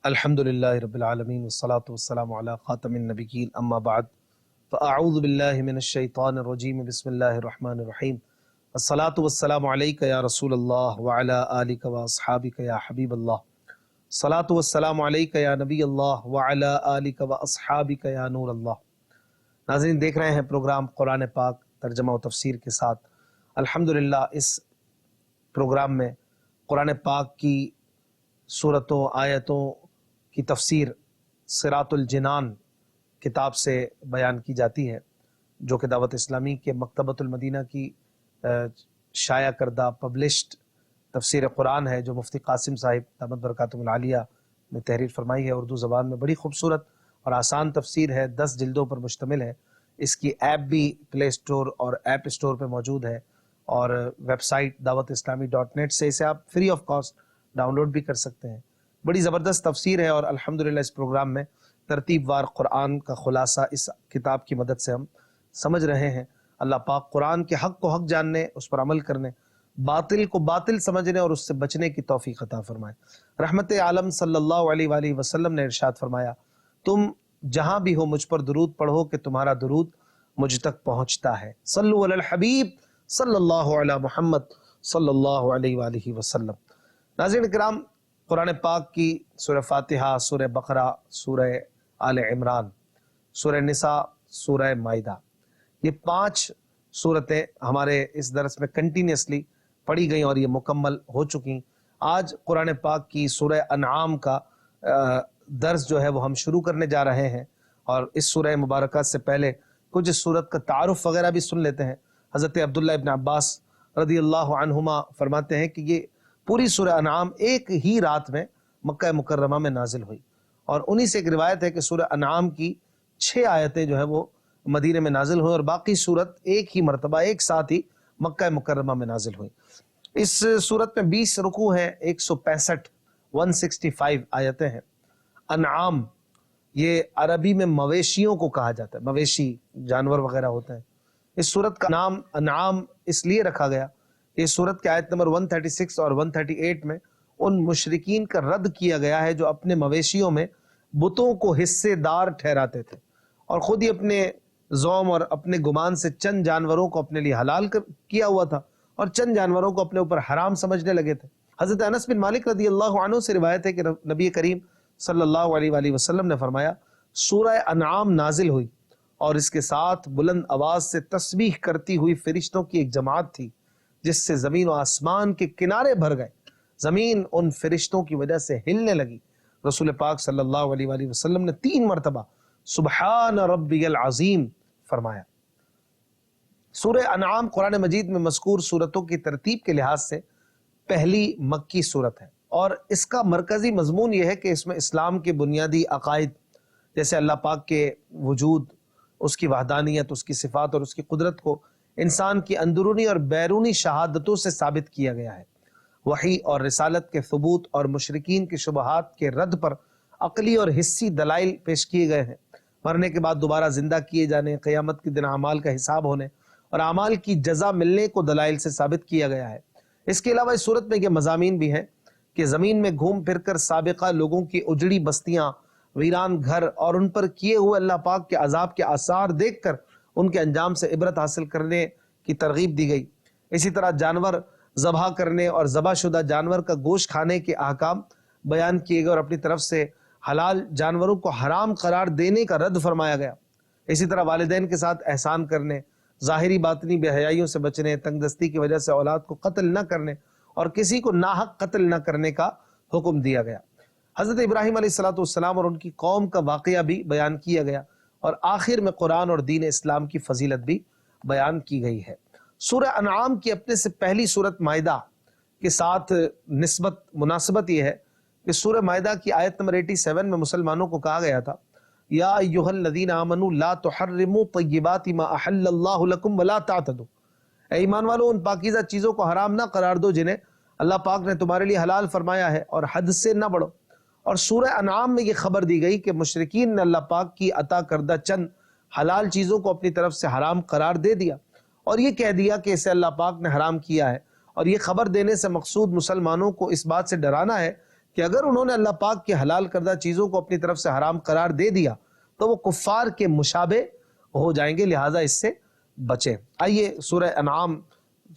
الحمدللہ رب العالمین والصلاة والسلام علی خاتم النبیین اما بعد فاعوذ باللہ من الشیطان الرجیم بسم اللہ الرحمن الرحیم الصلاة والسلام علیک یا رسول اللہ وعلی آلک واصحابک یا حبیب اللہ الصلاة والسلام علیک یا نبی اللہ وعلی آلک واصحابک یا نور اللہ۔ ناظرین، دیکھ رہے ہیں پروگرام قرآن پاک ترجمہ و تفسیر کے ساتھ۔ الحمدللہ اس پروگرام میں قرآن پاک کی سورتوں آیتوں کی تفسیر صراط الجنان کتاب سے بیان کی جاتی ہے، جو کہ دعوت اسلامی کے مکتبۃ المدینہ کی شائع کردہ پبلشڈ تفسیر قرآن ہے، جو مفتی قاسم صاحب دامت برکاتہم العالیہ نے تحریر فرمائی ہے۔ اردو زبان میں بڑی خوبصورت اور آسان تفسیر ہے، 10 جلدوں پر مشتمل ہے۔ اس کی ایپ بھی پلے اسٹور اور ایپ اسٹور پہ موجود ہے، اور ویب سائٹ dawat-islami.net سے اسے آپ free of cost download بھی کر سکتے ہیں۔ بڑی زبردست تفسیر ہے، اور الحمدللہ اس پروگرام میں ترتیب وار قرآن کا خلاصہ اس کتاب کی مدد سے ہم سمجھ رہے ہیں۔ اللہ پاک قرآن کے حق کو حق جاننے، اس پر عمل کرنے، باطل کو باطل سمجھنے اور اس سے بچنے کی توفیق عطا فرمائے۔ رحمت عالم صلی اللہ علیہ وآلہ وسلم نے ارشاد فرمایا، تم جہاں بھی ہو مجھ پر درود پڑھو کہ تمہارا درود مجھ تک پہنچتا ہے۔ صلو علی الحبیب صلی اللہ علی محمد صلی اللہ علیہ وآلہ وسلم۔ ناظرین کرام، قرآن پاک کی سورہ فاتحہ، سورہ بقرہ، سورہ آل عمران، سورہ نساء، سورہ مائدہ، یہ 5 سورتیں ہمارے اس درس میں کنٹینیوسلی پڑھی گئیں اور یہ مکمل ہو چکی۔ آج قرآن پاک کی سورہ انعام کا درس جو ہے وہ ہم شروع کرنے جا رہے ہیں، اور اس سورہ مبارکہ سے پہلے کچھ اس سورت کا تعارف وغیرہ بھی سن لیتے ہیں۔ حضرت عبداللہ ابن عباس رضی اللہ عنہما فرماتے ہیں کہ یہ پوری سورہ انعام ایک ہی رات میں مکہ مکرمہ میں نازل ہوئی، اور انہی سے ایک روایت ہے کہ سورہ انعام کی 6 آیتیں جو ہے وہ مدینے میں نازل ہوئی، اور باقی سورت ایک ہی مرتبہ ایک ساتھ ہی مکہ مکرمہ میں نازل ہوئی۔ اس سورت میں 20 رکوع ہیں، 165 آیتیں ہیں۔ انعام یہ عربی میں مویشیوں کو کہا جاتا ہے، مویشی جانور وغیرہ ہوتے ہیں۔ اس سورت کا نام انعام اس لیے رکھا گیا، اس سورت کے آیت نمبر 136 اور 138 میں ان مشرکین کا رد کیا گیا ہے جو اپنے مویشیوں میں بتوں کو حصے دار ٹھہراتے تھے، اور خود ہی اپنے زوم اور اپنے گمان سے چند جانوروں کو اپنے لیے حلال کیا ہوا تھا، اور چند جانوروں کو اپنے اوپر حرام سمجھنے لگے تھے۔ حضرت انس بن مالک رضی اللہ عنہ سے روایت ہے کہ نبی کریم صلی اللہ علیہ وآلہ وسلم نے فرمایا، سورہ انعام نازل ہوئی اور اس کے ساتھ بلند آواز سے تسبیح کرتی ہوئی فرشتوں کی ایک جماعت تھی، جس سے زمین و آسمان کے کنارے بھر گئے، زمین ان فرشتوں کی وجہ سے ہلنے لگی۔ رسول پاک صلی اللہ علیہ وآلہ وسلم نے 3 مرتبہ سبحان ربی العظیم فرمایا۔ سورہ انعام قرآن مجید میں مذکور سورتوں کی ترتیب کے لحاظ سے پہلی مکی سورت ہے، اور اس کا مرکزی مضمون یہ ہے کہ اس میں اسلام کے بنیادی عقائد جیسے اللہ پاک کے وجود، اس کی وحدانیت، اس کی صفات اور اس کی قدرت کو انسان کی اندرونی اور بیرونی شہادتوں سے ثابت کیا گیا ہے۔ وحی اور رسالت کے ثبوت اور مشرکین کی شبہات کے رد پر عقلی اور حسی دلائل پیش کیے گئے ہیں۔ مرنے کے بعد دوبارہ زندہ کیے جانے، قیامت کے دن اعمال کا حساب ہونے اور اعمال کی جزا ملنے کو دلائل سے ثابت کیا گیا ہے۔ اس کے علاوہ اس صورت میں یہ مضامین بھی ہیں کہ زمین میں گھوم پھر کر سابقہ لوگوں کی اجڑی بستیاں، ویران گھر اور ان پر کیے ہوئے اللہ پاک کے عذاب کے آثار دیکھ کر ان کے انجام سے عبرت حاصل کرنے کی ترغیب دی گئی۔ اسی طرح جانور ذبح کرنے اور ذبح شدہ جانور کا گوشت کھانے کے احکام بیان کیے گئے، اور اپنی طرف سے حلال جانوروں کو حرام قرار دینے کا رد فرمایا گیا۔ اسی طرح والدین کے ساتھ احسان کرنے، ظاہری باطنی بے حیائیوں سے بچنے، تنگ دستی کی وجہ سے اولاد کو قتل نہ کرنے اور کسی کو ناحق قتل نہ کرنے کا حکم دیا گیا۔ حضرت ابراہیم علیہ السلام اور ان کی قوم کا واقعہ بھی بیان کیا گیا، اور آخر میں قرآن اور دین اسلام کی فضیلت بھی بیان کی گئی ہے۔ سورہ انعام کی اپنے سے پہلی سورت مائدہ کے ساتھ مناسبت یہ ہے کہ سورہ مائدہ کی آیت نمبر 87 میں مسلمانوں کو کہا گیا تھا، یا ایھا الذین آمنوا لا تحرموا طیبات ما احل اللہ لکم ولا تعتدوا، اے ایمان والو ان پاکیزہ چیزوں کو حرام نہ قرار دو جنہیں اللہ پاک نے تمہارے لیے حلال فرمایا ہے، اور حد سے نہ بڑھو۔ اور سورہ انعام میں یہ خبر دی گئی کہ مشرکین نے اللہ پاک کی عطا کردہ چند حلال چیزوں کو اپنی طرف سے حرام قرار دے دیا، اور یہ کہہ دیا کہ اسے اللہ پاک نے حرام کیا ہے، اور یہ خبر دینے سے مقصود مسلمانوں کو اس بات سے ڈرانا ہے کہ اگر انہوں نے اللہ پاک کے حلال کردہ چیزوں کو اپنی طرف سے حرام قرار دے دیا تو وہ کفار کے مشابہ ہو جائیں گے، لہٰذا اس سے بچیں۔ آئیے سورہ انعام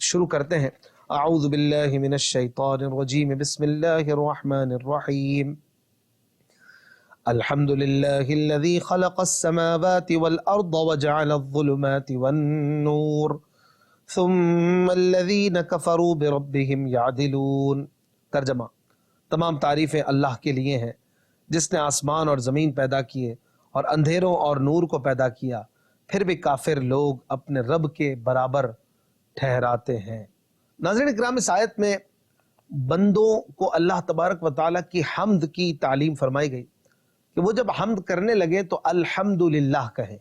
شروع کرتے ہیں۔ اعوذ باللہ من الشیطان الرجیم، بسم اللہ الرحمن الرحیم۔ الحمد للہ الذی خلق السماوات والارض وجعل الظلمات والنور ثم الذین کفروا بربہم یعدلون۔ ترجمہ: تمام تعریفیں اللہ کے لیے ہیں جس نے آسمان اور زمین پیدا کیے اور اندھیروں اور نور کو پیدا کیا، پھر بھی کافر لوگ اپنے رب کے برابر ٹھہراتے ہیں۔ ناظرین اکرام، اس آیت میں بندوں کو اللہ تبارک و تعالیٰ کی حمد کی تعلیم فرمائی گئی کہ وہ جب حمد کرنے لگے تو الحمدللہ کہیں،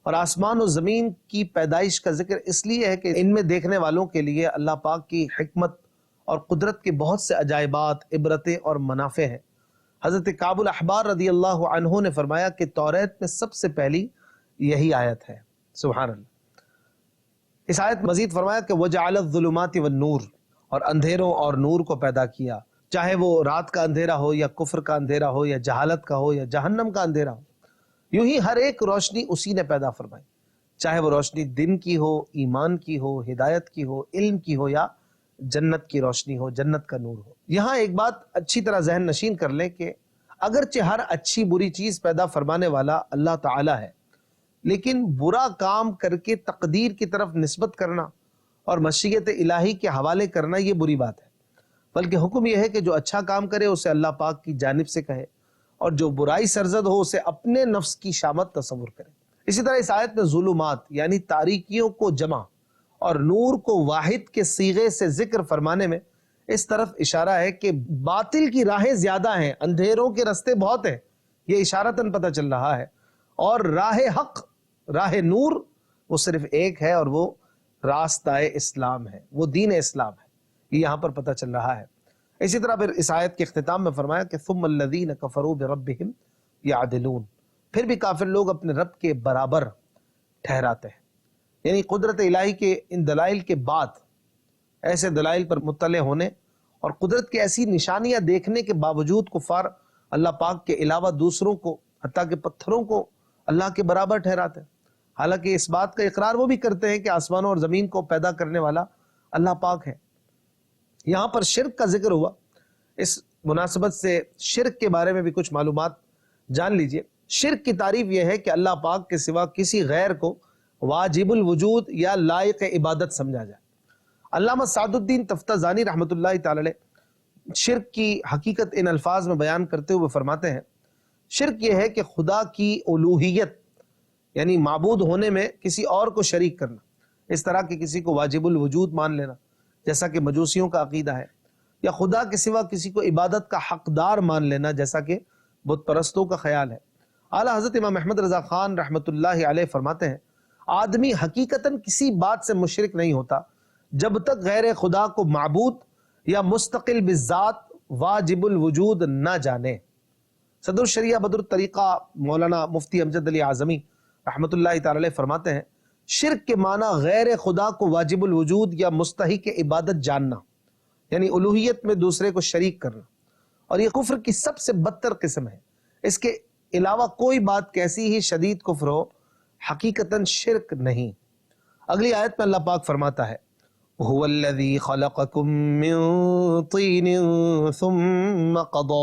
اور آسمان و زمین کی پیدائش کا ذکر اس لیے ہے کہ ان میں دیکھنے والوں کے لیے اللہ پاک کی حکمت اور قدرت کے بہت سے عجائبات، عبرتیں اور منافع ہیں۔ حضرت کعب الاحبار رضی اللہ عنہ نے فرمایا کہ توریت میں سب سے پہلی یہی آیت ہے۔ سبحان اللہ۔ اس آیت مزید فرمایا کہ وَجَعَلَ الظُّلُمَاتِ وَالنُّورِ، اور اندھیروں اور نور کو پیدا کیا، چاہے وہ رات کا اندھیرا ہو یا کفر کا اندھیرا ہو یا جہالت کا ہو یا جہنم کا اندھیرا ہو، یوں ہی ہر ایک روشنی اسی نے پیدا فرمائی، چاہے وہ روشنی دن کی ہو، ایمان کی ہو، ہدایت کی ہو، علم کی ہو یا جنت کی روشنی ہو، جنت کا نور ہو۔ یہاں ایک بات اچھی طرح ذہن نشین کر لیں کہ اگرچہ ہر اچھی بری چیز پیدا فرمانے والا اللہ تعالیٰ ہے، لیکن برا کام کر کے تقدیر کی طرف نسبت کرنا اور مشیت الہی کے حوالے کرنا یہ بری بات ہے، بلکہ حکم یہ ہے کہ جو اچھا کام کرے اسے اللہ پاک کی جانب سے کہے، اور جو برائی سرزد ہو اسے اپنے نفس کی شامت تصور کرے۔ اسی طرح اس آیت میں ظلمات یعنی تاریکیوں کو جمع اور نور کو واحد کے صیغے سے ذکر فرمانے میں اس طرف اشارہ ہے کہ باطل کی راہیں زیادہ ہیں، اندھیروں کے رستے بہت ہیں، یہ اشارتاً پتہ چل رہا ہے، اور راہ حق، راہ نور وہ صرف ایک ہے، اور وہ راستہ اسلام ہے، وہ دین اسلام ہے، یہ یہاں پر پتہ چل رہا ہے۔ اسی طرح پھر اس آیت کے اختتام میں فرمایا کہ ثم الذین کفروا بربہم یعدلون، پھر بھی کافر لوگ اپنے رب کے برابر ٹھہراتے ہیں، یعنی قدرت الہی کے ان دلائل کے بعد ایسے دلائل پر مطلع ہونے اور قدرت کی ایسی نشانیاں دیکھنے کے باوجود کفار اللہ پاک کے علاوہ دوسروں کو، حتیٰ کہ پتھروں کو اللہ کے برابر ٹھہراتے ہیں، حالانکہ اس بات کا اقرار وہ بھی کرتے ہیں کہ آسمانوں اور زمین کو پیدا کرنے والا اللہ پاک ہے۔ یہاں پر شرک کا ذکر ہوا، اس مناسبت سے شرک کے بارے میں بھی کچھ معلومات جان لیجئے۔ شرک کی تعریف یہ ہے کہ اللہ پاک کے سوا کسی غیر کو واجب الوجود یا لائق عبادت سمجھا جائے۔ علامہ سعد الدین تفتزانی رحمۃ اللہ تعالی علیہ شرک کی حقیقت ان الفاظ میں بیان کرتے ہوئے فرماتے ہیں، شرک یہ ہے کہ خدا کی الوہیت یعنی معبود ہونے میں کسی اور کو شریک کرنا، اس طرح کہ کسی کو واجب الوجود مان لینا جیسا کہ مجوسیوں کا عقیدہ ہے، یا خدا کے سوا کسی کو عبادت کا حقدار مان لینا جیسا کہ بت پرستوں کا خیال ہے۔ اعلیٰ حضرت امام احمد رضا خان رحمۃ اللہ علیہ فرماتے ہیں، آدمی حقیقتاً کسی بات سے مشرک نہیں ہوتا جب تک غیر خدا کو معبود یا مستقل بالذات واجب الوجود نہ جانے۔ صدر الشریعہ بدر الطریقہ مولانا مفتی امجد علی اعظمی رحمۃ اللہ تعالی علیہ فرماتے ہیں، شرک کے معنی غیر خدا کو واجب الوجود یا مستحق عبادت جاننا، یعنی الوہیت میں دوسرے کو شریک کرنا، اور یہ کفر کی سب سے بدتر قسم ہے۔ اس کے علاوہ کوئی بات کیسی ہی شدید کفر ہو، حقیقتاً شرک نہیں۔ اگلی آیت میں اللہ پاک فرماتا ہے، هو الذي خلقكم من طين ثم قضى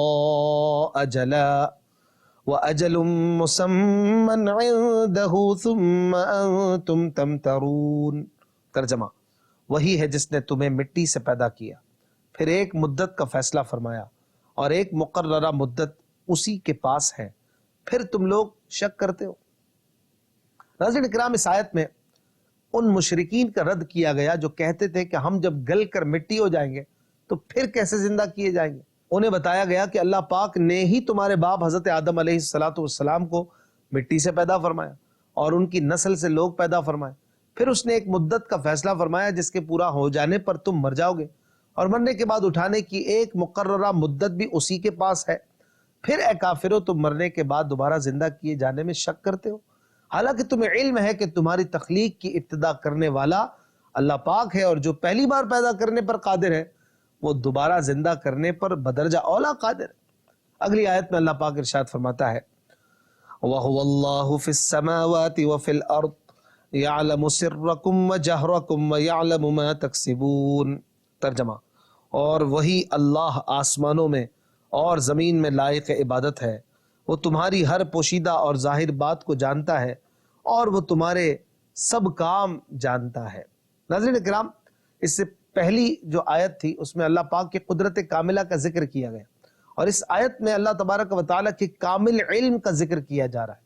أجلا وأجل مسمى عنده ثم أنتم تمترون۔ ترجمہ: وہی ہے جس نے تمہیں مٹی سے پیدا کیا، پھر ایک مدت کا فیصلہ فرمایا، اور ایک مقررہ مدت اسی کے پاس ہے، پھر تم لوگ شک کرتے ہو۔ ناظرین اکرام، اس آیت میں ان مشرکین کا رد کیا گیا جو کہتے تھے کہ ہم جب گل کر مٹی ہو جائیں گے تو پھر کیسے زندہ کیے جائیں گے۔ انہیں بتایا گیا کہ اللہ پاک نے ہی تمہارے باپ حضرت آدم علیہ السلام کو مٹی سے پیدا فرمایا اور ان کی نسل سے لوگ پیدا فرمائے، پھر اس نے ایک مدت کا فیصلہ فرمایا جس کے پورا ہو جانے پر تم مر جاؤ گے، اور مرنے کے بعد اٹھانے کی ایک مقررہ مدت بھی اسی کے پاس ہے۔ پھر اے کافرو، تم مرنے کے بعد دوبارہ زندہ کیے جانے میں شک کرتے ہو، حالانکہ تمہیں علم ہے کہ تمہاری تخلیق کی ابتدا کرنے والا اللہ پاک ہے، اور جو پہلی بار پیدا کرنے پر قادر ہے وہ دوبارہ زندہ کرنے پر بدرجہ اولا قادر ہے۔ اگلی آیت میں اللہ پاک ارشاد فرماتا ہے وَهُوَ اللَّهُ فِي السَّمَاوَاتِ وَفِي الْأَرْضِ يَعْلَمُ سِرَّكُمْ وَجَهْرَكُمْ وَيَعْلَمُ مَا تَكْسِبُونَ۔ ترجمہ، اور وہی اللہ آسمانوں میں اور زمین میں لائق عبادت ہے، وہ تمہاری ہر پوشیدہ اور ظاہر بات کو جانتا ہے اور وہ تمہارے سب کام جانتا ہے۔ ناظرین کرام، اس سے پہلی جو آیت تھی اس میں اللہ پاک کی قدرت کاملہ کا ذکر کیا گیا، اور اس آیت میں اللہ تبارک و تعالیٰ کے کامل علم کا ذکر کیا جا رہا ہے۔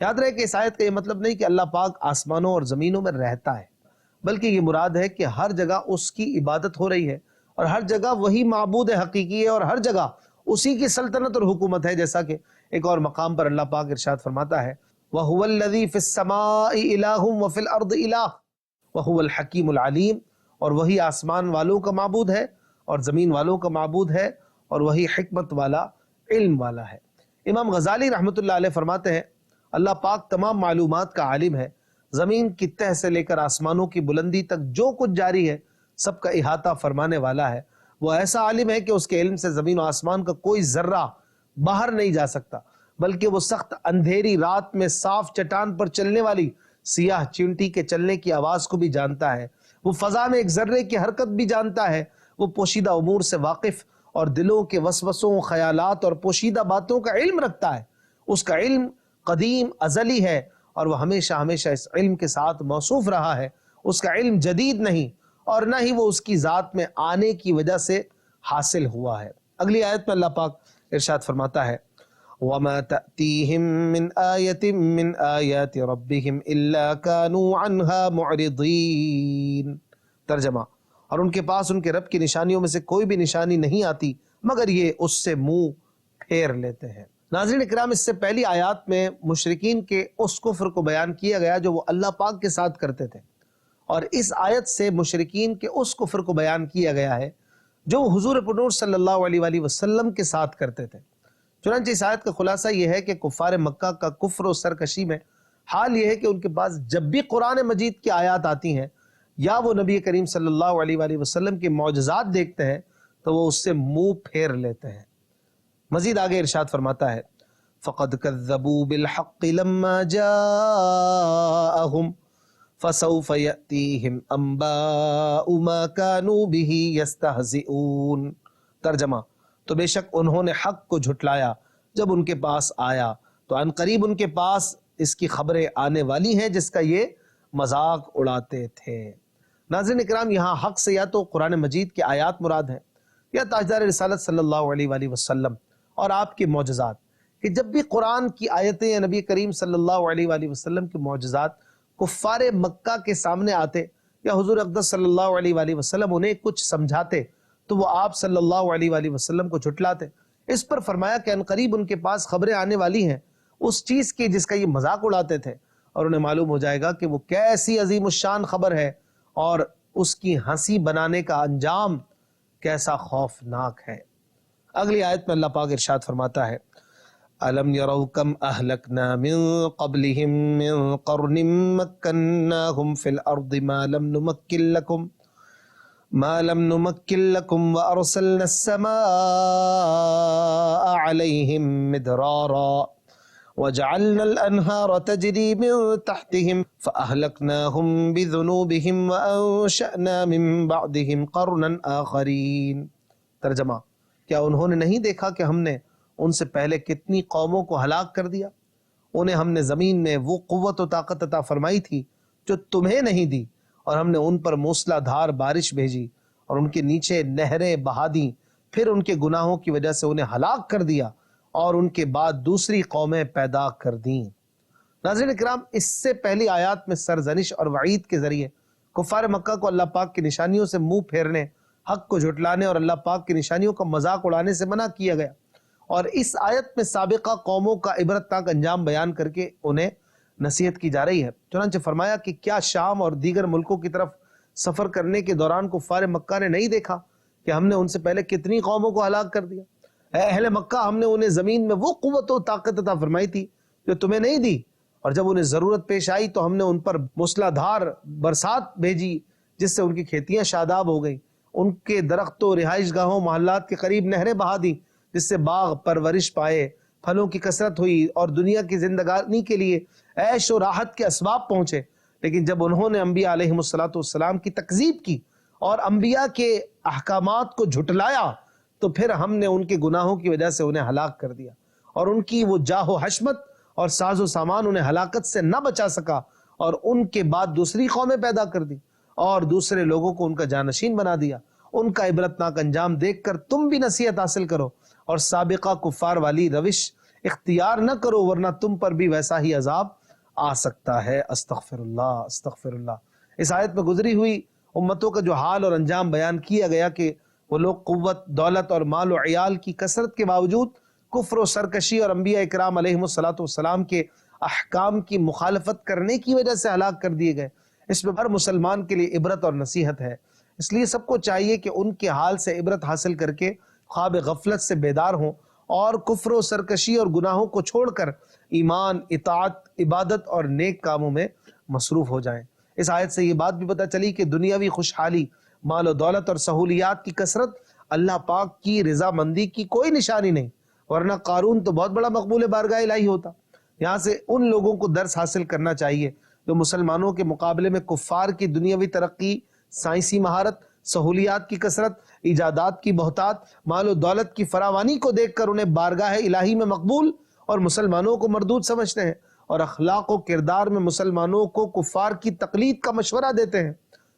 یاد رہے کہ اس آیت کا یہ مطلب نہیں کہ اللہ پاک آسمانوں اور زمینوں میں رہتا ہے، بلکہ یہ مراد ہے کہ ہر جگہ اس کی عبادت ہو رہی ہے، اور ہر جگہ وہی معبود حقیقی ہے، اور ہر جگہ اسی کی سلطنت اور حکومت ہے، جیسا کہ ایک اور مقام پر اللہ پاک ارشاد فرماتا ہے وَهُوَ الَّذِي فِي السَّمَاءِ إِلَٰهٌ وَفِي الْأَرْضِ إِلَٰهٌ وَهُوَ الْحَكِيمُ الْعَلِيمُ، اور وہی آسمان والوں کا معبود ہے اور زمین والوں کا معبود ہے، اور وہی حکمت والا، علم والا ہے۔ امام غزالی رحمۃ اللہ علیہ فرماتے ہیں اللہ پاک تمام معلومات کا عالم ہے، زمین کی تہ سے لے کر آسمانوں کی بلندی تک جو کچھ جاری ہے سب کا احاطہ فرمانے والا ہے۔ وہ ایسا عالم ہے کہ اس کے علم سے زمین و آسمان کا کوئی ذرہ باہر نہیں جا سکتا، بلکہ وہ سخت اندھیری رات میں صاف چٹان پر چلنے والی سیاہ چینٹی کے چلنے کی آواز کو بھی جانتا ہے، وہ فضا میں ایک ذرے کی حرکت بھی جانتا ہے، وہ پوشیدہ امور سے واقف اور دلوں کے وسوسوں، خیالات اور پوشیدہ باتوں کا علم رکھتا ہے۔ اس کا علم قدیم ازلی ہے اور وہ ہمیشہ ہمیشہ اس علم کے ساتھ موصوف رہا ہے، اس کا علم جدید نہیں اور نہ ہی وہ اس کی ذات میں آنے کی وجہ سے حاصل ہوا ہے۔ اگلی آیت میں اللہ پاک ارشاد فرماتا ہے وَمَا تَأْتِيهِم مِّنْ آيَةٍ مِّنْ آيَاتِ رَبِّهِمْ إِلَّا كَانُوا عَنْهَا مُعْرِضِينَ۔ ترجمہ، اور ان کے پاس ان کے رب کی نشانیوں میں سے کوئی بھی نشانی نہیں آتی مگر یہ اس سے منہ پھیر لیتے ہیں۔ ناظرین اکرام، اس سے پہلی آیات میں مشرکین کے اس کفر کو بیان کیا گیا جو وہ اللہ پاک کے ساتھ کرتے تھے، اور اس آیت سے مشرکین کے اس کفر کو بیان کیا گیا ہے جو حضور پرنور صلی اللہ علیہ وآلہ وسلم کے ساتھ کرتے تھے۔ چنانچہ اس آیت کا خلاصہ یہ ہے کہ کفار مکہ کا کفر و سرکشی میں حال یہ ہے کہ ان کے پاس جب بھی قرآن مجید کی آیات آتی ہیں یا وہ نبی کریم صلی اللہ علیہ وآلہ وسلم کے معجزات دیکھتے ہیں تو وہ اس سے منہ پھیر لیتے ہیں۔ مزید آگے ارشاد فرماتا ہے فَقَدْ كَذَّبُوا بِالْحَقِّ لَمَّا جَاءَهُمْ فَسَوْفَ يَأْتِيهِمْ أَنْبَاءُ مَا كَانُوا بِهِ يَسْتَهْزِئُونَ۔ ترجمہ، تو بے شک انہوں نے حق کو جھٹلایا جب ان کے پاس آیا تو ان قریب ان کے پاس اس کی خبریں آنے والی ہیں جس کا یہ مذاق اڑاتے تھے۔ ناظرین اکرام، یہاں حق سے یا تو قرآن مجید کی آیات مراد ہیں یا تاجدار رسالت صلی اللہ علیہ وآلہ وسلم اور آپ کے معجزات، کہ جب بھی قرآن کی آیتیں یا نبی کریم صلی اللہ علیہ وآلہ وسلم کے معجزات کفار مکہ کے سامنے آتے یا حضور اقدس صلی اللہ علیہ وآلہ وسلم انہیں کچھ سمجھاتے تو وہ آپ صلی اللہ علیہ وآلہ وسلم کو جھٹلاتے۔ اس پر فرمایا کہ ان قریب ان کے پاس خبریں آنے والی ہیں اس چیز کی جس کا یہ مذاق اڑاتے تھے، اور انہیں معلوم ہو جائے گا کہ وہ کیسی عظیم الشان خبر ہے اور اس کی ہنسی بنانے کا انجام کیسا خوفناک ہے۔ اگلی آیت میں اللہ پاک ارشاد فرماتا ہے أَلَمْ يَرَوْا كَمْ أَهْلَكْنَا مِنْ قَبْلِهِمْ مِنْ قَرْنٍ مَكَّنَّاهُمْ فِي الْأَرْضِ مَا لَمْ نُمَكِّنْ لَكُمْ وَأَرْسَلْنَا السَّمَاءَ عَلَيْهِمْ مِدْرَارًا وَجَعَلْنَا الْأَنْهَارَ تَجْرِي مِنْ تَحْتِهِمْ فَأَهْلَكْنَاهُمْ بِذُنُوبِهِمْ وَأَنشَأْنَا مِنْ بَعْدِهِمْ قَرْنًا آخَرِينَ۔ ترجمہ، کیا انہوں نے نہیں دیکھا کہ ہم نے ان سے پہلے کتنی قوموں کو ہلاک کر دیا؟ انہیں ہم نے زمین میں وہ قوت و طاقت عطا فرمائی تھی جو تمہیں نہیں دی، اور ہم نے ان پر موسلا دھار بارش بھیجی اور ان کے نیچے نہریں بہا دیں، پھر ان کے گناہوں کی وجہ سے انہیں ہلاک کر دیا اور ان کے بعد دوسری قومیں پیدا کر دیں۔ ناظرین اکرام، اس سے پہلی آیات میں سرزنش اور وعید کے ذریعے کفار مکہ کو اللہ پاک کی نشانیوں سے منہ پھیرنے، حق کو جھٹلانے اور اللہ پاک کی نشانیوں کا مذاق اڑانے سے منع کیا گیا، اور اس آیت میں سابقہ قوموں کا عبرتناک انجام بیان کر کے انہیں نصیحت کی جا رہی ہے۔ چنانچہ فرمایا کہ کیا شام اور دیگر ملکوں کی طرف سفر کرنے کے دوران کفار مکہ نے نہیں دیکھا کہ ہم نے ان سے پہلے کتنی قوموں کو ہلاک کر دیا؟ اے اہل مکہ، ہم نے انہیں زمین میں وہ قوت و طاقت عطا فرمائی تھی جو تمہیں نہیں دی، اور جب انہیں ضرورت پیش آئی تو ہم نے ان پر موسلا دھار برسات بھیجی جس سے ان کی کھیتیاں شاداب ہو گئیں، ان کے درختوں رہائش گاہوں محلات کے قریب نہریں بہا دی جس سے باغ پرورش پائے، پھلوں کی کثرت ہوئی اور دنیا کی زندگانی کے لیے عیش و راحت کے اسباب پہنچے۔ لیکن جب انہوں نے انبیاء علیہ السلام کی تکذیب کی اور انبیاء کے احکامات کو جھٹلایا تو پھر ہم نے ان کے گناہوں کی وجہ سے انہیں ہلاک کر دیا، اور ان کی وہ جاہ و حشمت اور ساز و سامان انہیں ہلاکت سے نہ بچا سکا، اور ان کے بعد دوسری قومیں پیدا کر دی اور دوسرے لوگوں کو ان کا جانشین بنا دیا۔ ان کا عبرتناک انجام دیکھ کر تم بھی نصیحت حاصل کرو اور سابقہ کفار والی روش اختیار نہ کرو، ورنہ تم پر بھی ویسا ہی عذاب آ سکتا ہے۔ استغفر اللہ، استغفر اللہ۔ اس آیت میں گزری ہوئی امتوں کا جو حال اور انجام بیان کیا گیا کہ وہ لوگ قوت، دولت اور مال و عیال کی کثرت کے باوجود کفر و سرکشی اور انبیاء اکرام علیہ السلام کے احکام کی مخالفت کرنے کی وجہ سے ہلاک کر دیے گئے۔ اس میں ہر مسلمان کے لیے عبرت اور نصیحت ہے، اس لیے سب کو چاہیے کہ ان کے حال سے عبرت حاصل کر کے خواب غفلت سے بیدار ہوں اور کفر و سرکشی اور گناہوں کو چھوڑ کر ایمان، اطاعت، عبادت اور نیک کاموں میں مصروف ہو جائیں۔ اس آیت سے یہ بات بھی پتہ چلی کہ دنیاوی خوشحالی، مال و دولت اور سہولیات کی کثرت اللہ پاک کی رضا مندی کی کوئی نشانی نہیں، ورنہ قارون تو بہت بڑا مقبول بارگاہ الہی ہوتا۔ یہاں سے ان لوگوں کو درس حاصل کرنا چاہیے جو مسلمانوں کے مقابلے میں کفار کی دنیاوی ترقی، سائنسی مہارت، سہولیات کی کثرت، ایجادات کی بہتات، مال و دولت کی فراوانی کو دیکھ کر انہیں بارگاہ الہی میں مقبول اور مسلمانوں کو مردود سمجھتے ہیں، اور اخلاق و کردار میں مسلمانوں کو کفار کی تقلید کا مشورہ دیتے ہیں۔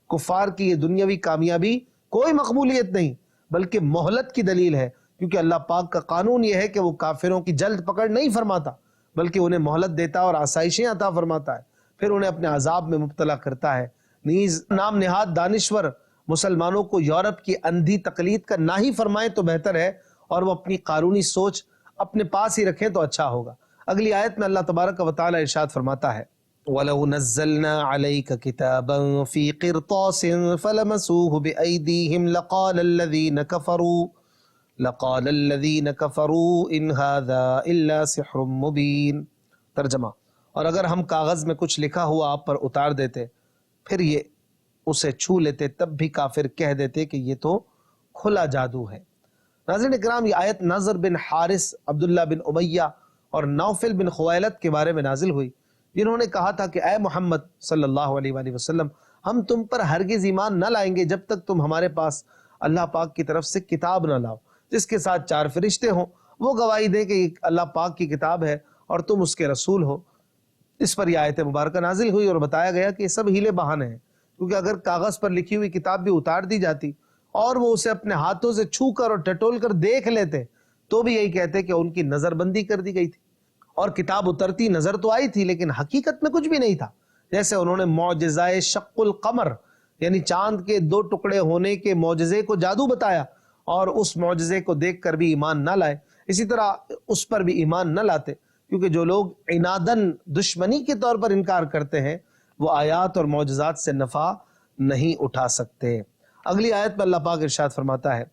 کفار کی یہ دنیاوی کامیابی کوئی مقبولیت نہیں بلکہ مہلت کی دلیل ہے، کیونکہ اللہ پاک کا قانون یہ ہے کہ وہ کافروں کی جلد پکڑ نہیں فرماتا بلکہ انہیں مہلت دیتا اور آسائشیں عطا فرماتا ہے، پھر انہیں اپنے عذاب میں مبتلا کرتا ہے۔ نیز نام نہاد دانشور مسلمانوں کو یورپ کی اندھی تقلید کا نہ ہی فرمائیں تو بہتر ہے، اور وہ اپنی قارونی سوچ اپنے پاس ہی رکھیں تو اچھا ہوگا۔ اگلی آیت میں اللہ تبارک و تعالی ارشاد فرماتا ہے وَلَوْ نَزَّلْنَا عَلَيْكَ كِتَابًا فِي قِرْطَاسٍ فَلَمَسُوهُ بِأَيْدِيهِمْ لَقَالَ الَّذِينَ كَفَرُوا إِنْ هَذَا إِلَّا سِحْرٌ مُبِينٌ۔ ترجمہ: اور اگر ہم کاغذ میں کچھ لکھا ہوا آپ پر اتار دیتے پھر یہ اسے چھو لیتے تب بھی کافر کہہ دیتے کہ یہ تو کھلا جادو ہے۔ ناظرین اکرام، یہ آیت نضر بن حارث، عبداللہ بن امیہ اور نوفل بن خویلد کے بارے میں نازل ہوئی، جنہوں نے کہا تھا کہ اے محمد صلی اللہ علیہ وآلہ وسلم، ہم تم پر ہرگز ایمان نہ لائیں گے جب تک تم ہمارے پاس اللہ پاک کی طرف سے کتاب نہ لاؤ جس کے ساتھ 4 فرشتے ہوں، وہ گواہی دیں کہ یہ اللہ پاک کی کتاب ہے اور تم اس کے رسول ہو۔ اس پر یہ آیت مبارکہ نازل ہوئی اور بتایا گیا کہ یہ سب ہیلے بہانے ہیں، کیونکہ اگر کاغذ پر لکھی ہوئی کتاب بھی اتار دی جاتی اور وہ اسے اپنے ہاتھوں سے چھو کر اور ٹٹول کر دیکھ لیتے تو بھی یہی کہتے کہ ان کی نظر بندی کر دی گئی تھی، اور کتاب اترتی نظر تو آئی تھی لیکن حقیقت میں کچھ بھی نہیں تھا۔ جیسے انہوں نے معجزہ شق القمر یعنی چاند کے 2 ٹکڑے ہونے کے معجزے کو جادو بتایا اور اس معجزے کو دیکھ کر بھی ایمان نہ لائے، اسی طرح اس پر بھی ایمان نہ لاتے، کیونکہ جو لوگ عنادن دشمنی کے طور پر انکار کرتے ہیں وہ آیات اور معجزات سے نفع نہیں اٹھا سکتے۔ اگلی آیت میں اللہ پاک ارشاد فرماتا ہے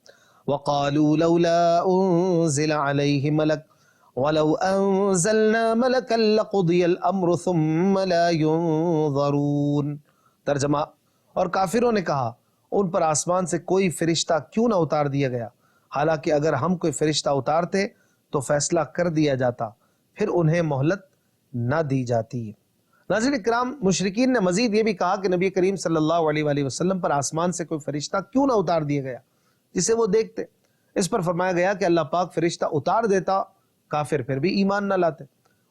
وَقَالُوا لَوْلَا أُنزِلَ عَلَيْهِ مَلَكٌ وَلَوْ أَنزَلْنَا مَلَكًا لَقُضِيَ الْأَمْرُ ثُمَّ لَا يُنظَرُونَ۔ ترجمہ: اور کافروں نے کہا ان پر آسمان سے کوئی فرشتہ کیوں نہ اتار دیا گیا، حالانکہ اگر ہم کوئی فرشتہ اتارتے تو فیصلہ کر دیا جاتا، پھر انہیں مہلت نہ دی جاتی۔ ناظرین اکرام، مشرکین نے مزید یہ بھی کہا کہ نبی کریم صلی اللہ علیہ وآلہ وسلم پر آسمان سے کوئی فرشتہ کیوں نہ اتار دیا گیا جسے وہ دیکھتے۔ اس پر فرمایا گیا کہ اللہ پاک فرشتہ اتار دیتا، کافر پھر بھی ایمان نہ لاتے،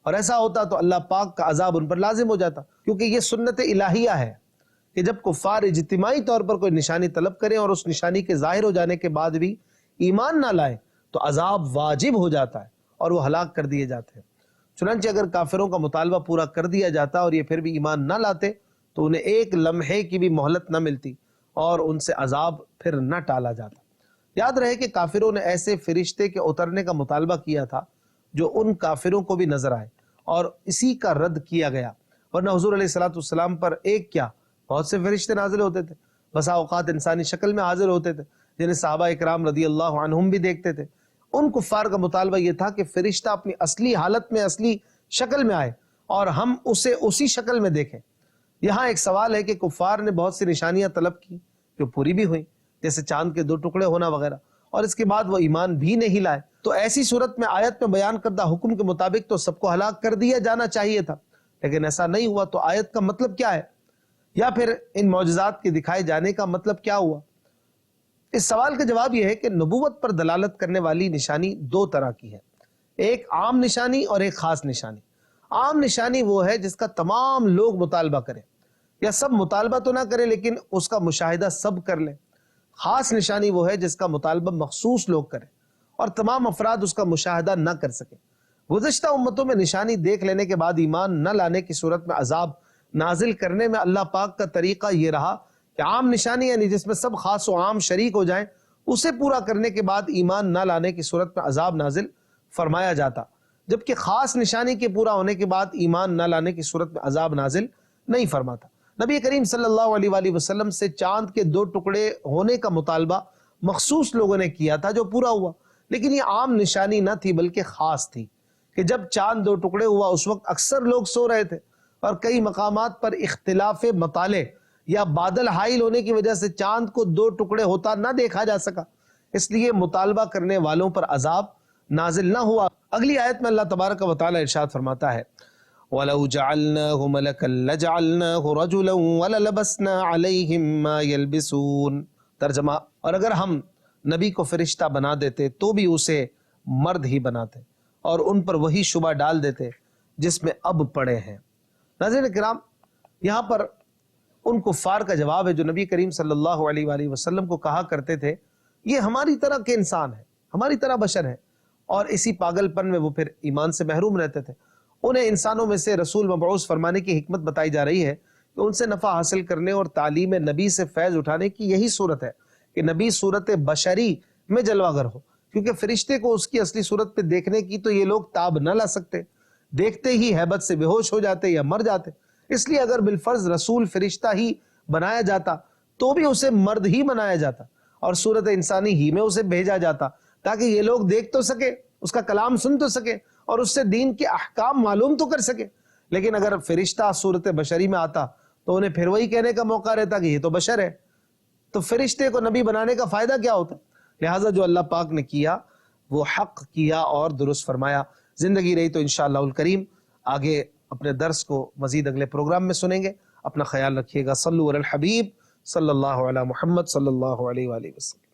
اور ایسا ہوتا تو اللہ پاک کا عذاب ان پر لازم ہو جاتا، کیونکہ یہ سنت الہیہ ہے کہ جب کفار اجتماعی طور پر کوئی نشانی طلب کریں اور اس نشانی کے ظاہر ہو جانے کے بعد بھی ایمان نہ لائیں تو عذاب واجب ہو جاتا ہے اور وہ ہلاک کر دیے جاتے ہیں۔ چنانچہ اگر کافروں کا مطالبہ پورا کر دیا جاتا اور یہ پھر بھی ایمان نہ لاتے تو انہیں ایک لمحے کی بھی مہلت نہ ملتی اور ان سے عذاب پھر نہ ٹالا جاتا۔ یاد رہے کہ کافروں نے ایسے فرشتے کے اترنے کا مطالبہ کیا تھا جو ان کافروں کو بھی نظر آئے اور اسی کا رد کیا گیا، ورنہ حضور علیہ السلام پر ایک کیا بہت سے فرشتے نازل ہوتے تھے، بسا اوقات انسانی شکل میں حاضر ہوتے تھے جنہیں صحابہ اکرام رضی اللہ عنہم بھی دیکھتے تھے۔ ان کفار کا مطالبہ یہ تھا کہ فرشتہ اپنی اصلی حالت میں، اصلی شکل میں آئے اور ہم اسے اسی شکل میں دیکھیں۔ یہاں ایک سوال ہے کہ کفار نے بہت سی نشانیاں طلب کی جو پوری بھی ہوئیں، جیسے چاند کے 2 ٹکڑے ہونا وغیرہ، اور اس کے بعد وہ ایمان بھی نہیں لائے، تو ایسی صورت میں آیت میں بیان کردہ حکم کے مطابق تو سب کو ہلاک کر دیا جانا چاہیے تھا، لیکن ایسا نہیں ہوا۔ تو آیت کا مطلب کیا ہے، یا پھر ان معجزات کے دکھائے جانے کا مطلب کیا ہوا؟ اس سوال کا جواب یہ ہے کہ نبوت پر دلالت کرنے والی نشانی 2 طرح کی ہے، ایک عام نشانی اور ایک خاص نشانی۔ عام نشانی وہ ہے جس کا تمام لوگ مطالبہ کریں، یا سب مطالبہ تو نہ کریں لیکن اس کا مشاہدہ سب کر لیں۔ خاص نشانی وہ ہے جس کا مطالبہ مخصوص لوگ کریں اور تمام افراد اس کا مشاہدہ نہ کر سکیں۔ گزشتہ امتوں میں نشانی دیکھ لینے کے بعد ایمان نہ لانے کی صورت میں عذاب نازل کرنے میں اللہ پاک کا طریقہ یہ رہا کہ عام نشانی یعنی جس میں سب خاص و عام شریک ہو جائیں، اسے پورا کرنے کے بعد ایمان نہ لانے کی صورت میں عذاب نازل فرمایا جاتا، جبکہ خاص نشانی کے پورا ہونے کے بعد ایمان نہ لانے کی صورت میں عذاب نازل نہیں فرماتا۔ نبی کریم صلی اللہ علیہ وآلہ وسلم سے چاند کے 2 ٹکڑے ہونے کا مطالبہ مخصوص لوگوں نے کیا تھا جو پورا ہوا، لیکن یہ عام نشانی نہ تھی بلکہ خاص تھی کہ جب چاند 2 ٹکڑے ہوا اس وقت اکثر لوگ سو رہے تھے، اور کئی مقامات پر اختلاف مطالع یا بادل حائل ہونے کی وجہ سے چاند کو 2 ٹکڑے ہوتا نہ دیکھا جا سکا، اس لیے مطالبہ کرنے والوں پر عذاب نازل نہ ہوا۔ اگلی آیت میں اللہ تبارک و تعالی ارشاد فرماتا ہے وَلَوْ جَعَلْنَاهُ مَلَكًا لَجَعَلْنَاهُ رَجُلًا وَلَلَبَسْنَا عَلَيْهِمْ مَا يَلْبِسُونَ۔ ترجمہ، اور اگر ہم نبی کو فرشتہ بنا دیتے تو بھی اسے مرد ہی بناتے اور ان پر وہی شبہ ڈال دیتے جس میں اب پڑے ہیں۔ ناظرین کرام، یہاں پر ان کفار کا جواب ہے جو نبی کریم صلی اللہ علیہ وآلہ وسلم کو کہا کرتے تھے یہ ہماری طرح کے انسان ہے، ہماری طرح بشر ہے، اور اسی پاگل پن میں وہ پھر ایمان سے محروم رہتے تھے۔ انہیں انسانوں میں سے رسول مبعوث فرمانے کی حکمت بتائی جا رہی ہے کہ ان سے نفع حاصل کرنے اور تعلیم نبی سے فیض اٹھانے کی یہی صورت ہے کہ نبی صورت بشری میں جلوہ گر ہو، کیونکہ فرشتے کو اس کی اصلی صورت پہ دیکھنے کی تو یہ لوگ تاب نہ لا سکتے، دیکھتے ہی ہیبت سے بے ہوش ہو جاتے یا مر جاتے۔ اس لیے اگر بالفرض رسول فرشتہ ہی بنایا جاتا تو بھی اسے مرد ہی بنایا جاتا اور صورت انسانی ہی میں اسے بھیجا جاتا تاکہ یہ لوگ دیکھ تو سکے، اس کا کلام سن تو سکے اور اس سے دین کے احکام معلوم تو کر سکے۔ لیکن اگر فرشتہ صورت بشری میں آتا تو انہیں پھر وہی کہنے کا موقع رہتا کہ یہ تو بشر ہے، تو فرشتے کو نبی بنانے کا فائدہ کیا ہوتا؟ لہٰذا جو اللہ پاک نے کیا وہ حق کیا اور درست فرمایا۔ زندگی رہی تو انشاءاللہ الکریم آگے اپنے درس کو مزید اگلے پروگرام میں سنیں گے۔ اپنا خیال رکھیے گا۔ صلو علی الحبیب صلی اللہ علی محمد صلی اللہ علیہ وآلہ وسلم۔